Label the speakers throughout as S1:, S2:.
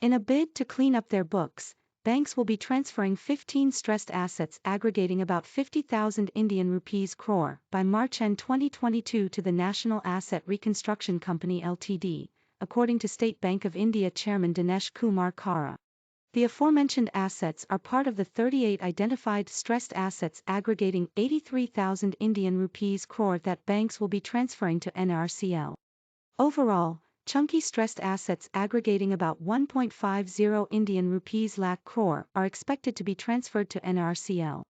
S1: In a bid to clean up their books, banks will be transferring 15 stressed assets aggregating about 50,000 Indian rupees crore by March end 2022 to the National Asset Reconstruction Company Ltd, according to State Bank of India Chairman Dinesh Kumar Khara. The aforementioned assets are part of the 38 identified stressed assets aggregating 83,000 Indian rupees crore that banks will be transferring to NARCL. Overall, chunky stressed assets aggregating about 1.50 Indian rupees lakh crore are expected to be transferred to NARCL.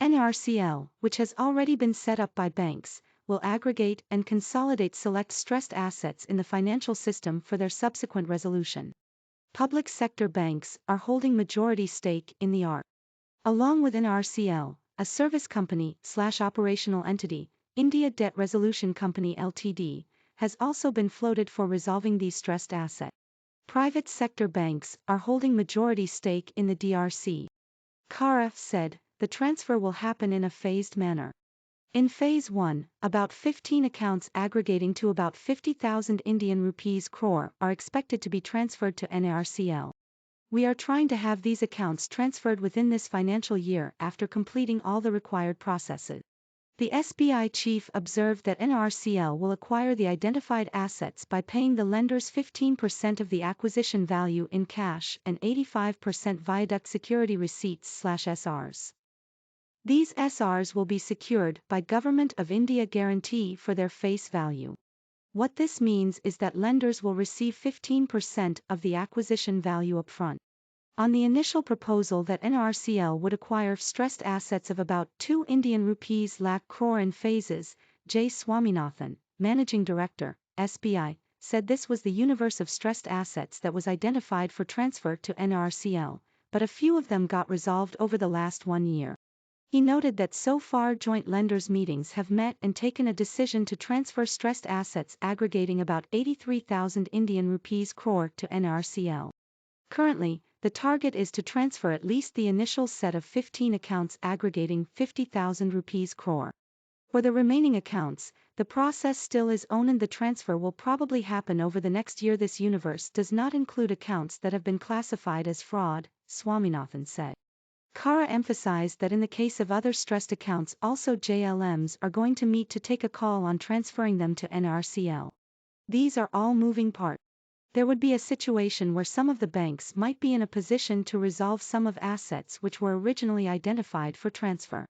S1: NARCL, which has already been set up by banks, will aggregate and consolidate select stressed assets in the financial system for their subsequent resolution. Public sector banks are holding majority stake in the ARC. Along with NARCL, a service company/operational entity, India Debt Resolution Company Ltd, has also been floated for resolving these stressed assets. Private sector banks are holding majority stake in the DRC. Khara said, the transfer will happen in a phased manner. In Phase 1, about 15 accounts aggregating to about 50,000 Indian rupees crore are expected to be transferred to NARCL. We are trying to have these accounts transferred within this financial year after completing all the required processes. The SBI Chief observed that NARCL will acquire the identified assets by paying the lenders 15% of the acquisition value in cash and 85% via duct security receipts/SRs. These SRs will be secured by Government of India guarantee for their face value. What this means is that lenders will receive 15% of the acquisition value upfront. On the initial proposal that NARCL would acquire stressed assets of about 2 Indian rupees lakh crore in phases, J. Swaminathan, Managing Director, SBI, said this was the universe of stressed assets that was identified for transfer to NARCL, but a few of them got resolved over the last 1 year. He noted that so far joint lenders meetings have met and taken a decision to transfer stressed assets aggregating about 83,000 Indian rupees crore to NARCL. Currently, the target is to transfer at least the initial set of 15 accounts aggregating 50,000 rupees crore. For the remaining accounts, the process still is on and the transfer will probably happen over the next year. This universe does not include accounts that have been classified as fraud, Swaminathan said. Khara emphasized that in the case of other stressed accounts also JLMs are going to meet to take a call on transferring them to NARCL. These are all moving parts. There would be a situation where some of the banks might be in a position to resolve some of assets which were originally identified for transfer.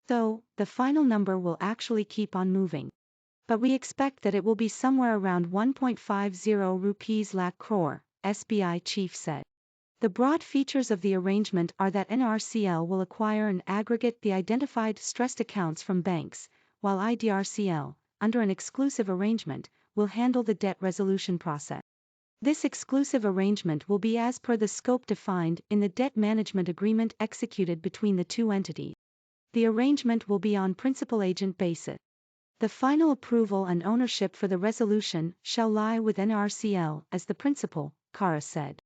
S1: So, the final number will actually keep on moving. But we expect that it will be somewhere around 1.50 rupees lakh crore, SBI Chief said. The broad features of the arrangement are that NARCL will acquire and aggregate the identified stressed accounts from banks, while IDRCL, under an exclusive arrangement, will handle the debt resolution process. This exclusive arrangement will be as per the scope defined in the debt management agreement executed between the two entities. The arrangement will be on principal-agent basis. The final approval and ownership for the resolution shall lie with NARCL as the principal, Khara said.